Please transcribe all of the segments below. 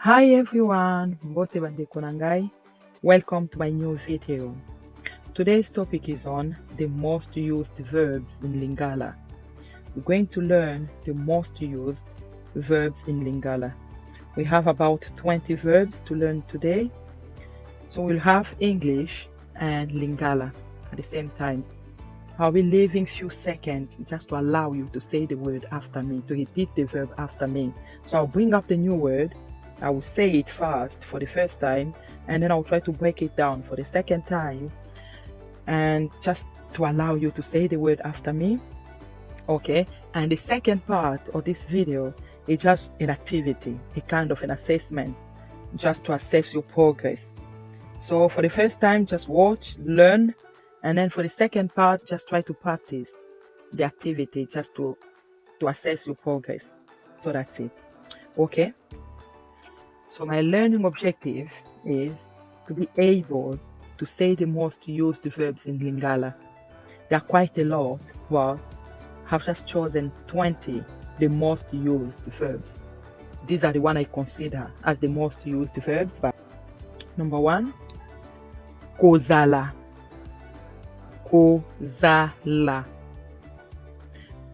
Hi everyone, Mbote Bande Konangai. Welcome to my new video. Today's topic is on the most used verbs in Lingala. We're going to learn the most used verbs in Lingala. We have about 20 verbs to learn today. So we'll have English and Lingala at the same time. I'll be leaving few seconds just to allow you to say the word after me, to repeat the verb after me. So I'll bring up the new word. I will say it fast for the first time, and then I'll try to break it down for the second time, and just to allow you to say the word after me. Okay, and the second part of this video is just an activity, a kind of an assessment, just to assess your progress. So for the first time, just watch, learn, and then for the second part, just try to practice the activity just to assess your progress. So that's it. Okay. So my learning objective is to be able to say the most used verbs in Lingala. There are quite a lot, but I've just chosen 20 the most used verbs. These are the one I consider as the most used verbs. But number 1, kozala. Kozala.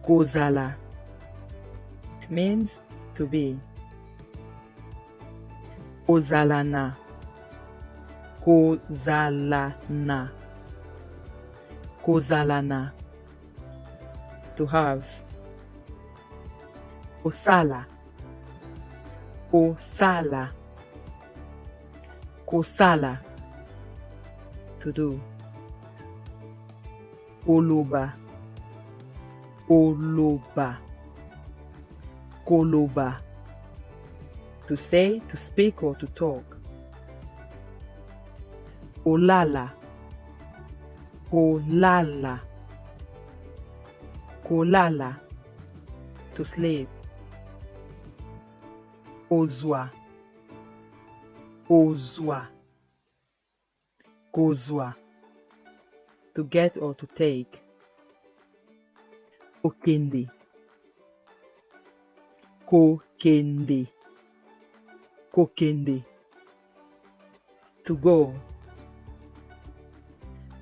Kozala. It means to be. Kozalana. Kozalana. Kozalana. To have. Kosala. Kosala. Kosala. To do. Koloba. Koloba. Koloba. To say, to speak, or to talk. Kolala. Kolala. Kolala. To sleep. Kozwa. Kozwa. Kozwa. To get or to take. Kokende. Kokende. Kokende. To go.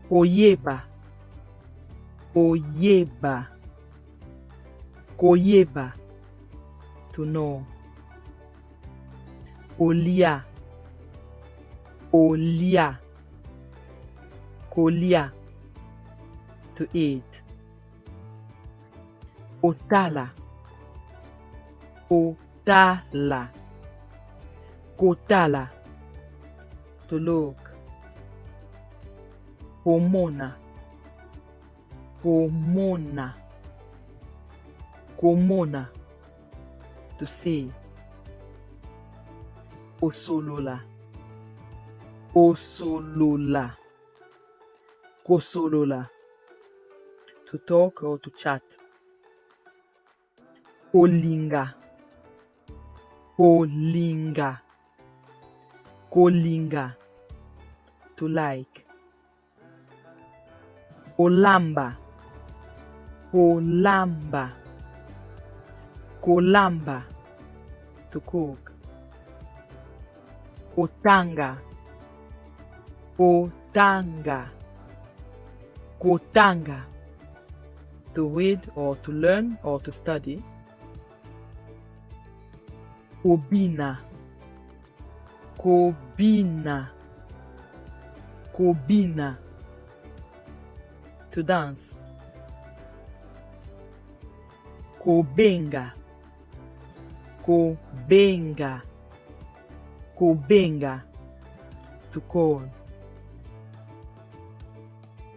Koyeba. Koyeba. Koyeba. To know. Olia. Olia. Kolia. To eat. Otala. Otala. Kotala. To look. Pomona. Pomona. Komona. To see. Osolola. Osolola. Kosolola. To talk or to chat. Kolinga. Kolinga. Kolinga. To like. Kolamba. Kolamba. Kolamba. To cook. Kotanga. Kotanga. Kotanga. To read or to learn or to study. Kobina. Kobina. Kobina. To dance. Kobenga. Kobenga. Kobenga. To call.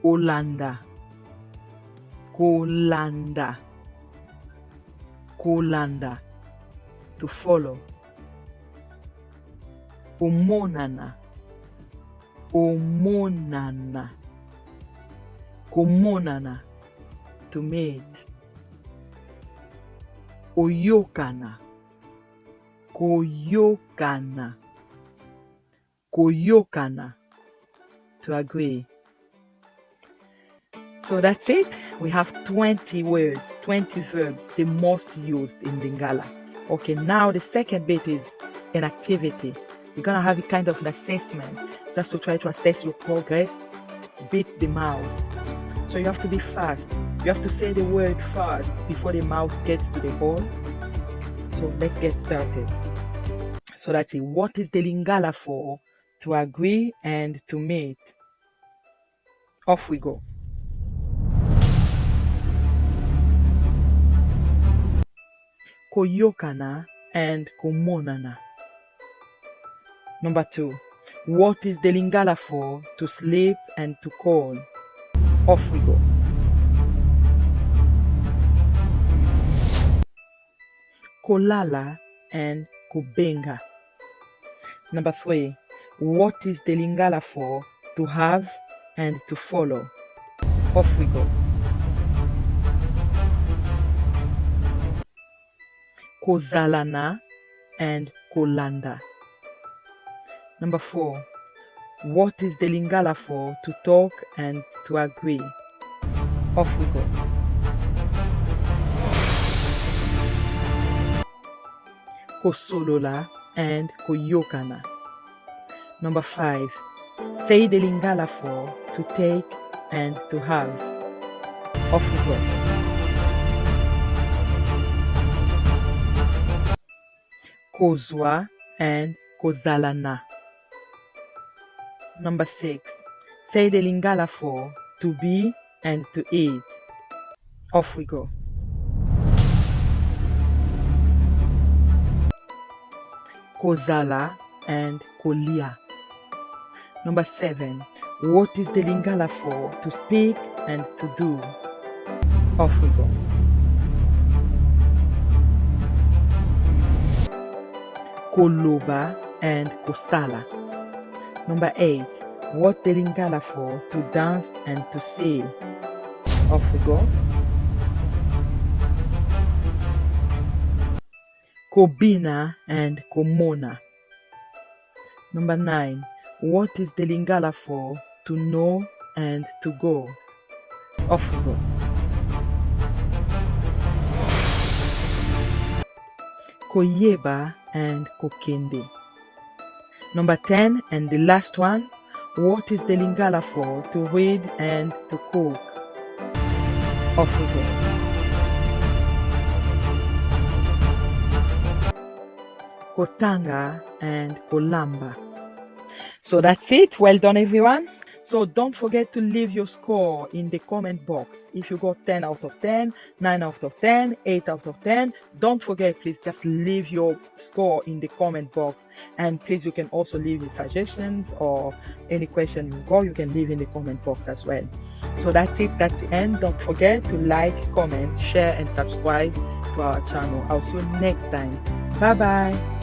Kolanda. Kolanda. Kolanda. To follow. Komonana. Komonana. Komonana. To mate. Koyokana. Koyokana. Koyokana. To agree. So that's it. We have 20 words, 20 verbs, the most used in Lingala. Okay, now the second bit is an activity. You're gonna have a kind of an assessment just to try to assess your progress. Beat the mouse. So you have to be fast. You have to say the word fast before the mouse gets to the hole. So let's get started. So that's it. What is the Lingala for? To agree and to meet. Off we go. Koyokana and komonana. Number 2. What is the Lingala for? To sleep and to call. Off we go. Kolala and kubenga. Number 3. What is the Lingala for? To have and to follow. Off we go. Kozalana and kolanda. Number 4. What is the Lingala for? To talk and to agree. Off we go. Kosolola and koyokana. Number 5. Say the Lingala for to take and to have. Off we go. Kozwa and kozalana. Number 6. Say the Lingala for to be and to eat. Off we go. Kozala and kolia. Number 7. What is the Lingala for? To speak and to do. Off we go. Koloba and kosala. Number 8. What the Lingala for? To dance and to sing. Off we go. Kobina and komona. Number 9. What is the Lingala for? To know and to go. Off we go. Koyeba and kokende. Number 10 and the last one. What is the Lingala for? To read and to cook. Off we go. Kotanga and kolamba. So that's it. Well done, everyone. So don't forget to leave your score in the comment box. If you got 10 out of 10, 9 out of 10, 8 out of 10, don't forget, please just leave your score in the comment box. And please, you can also leave your suggestions or any question you got, you can leave in the comment box as well. So that's it. That's the end. Don't forget to like, comment, share, and subscribe to our channel. I'll see you next time. Bye-bye.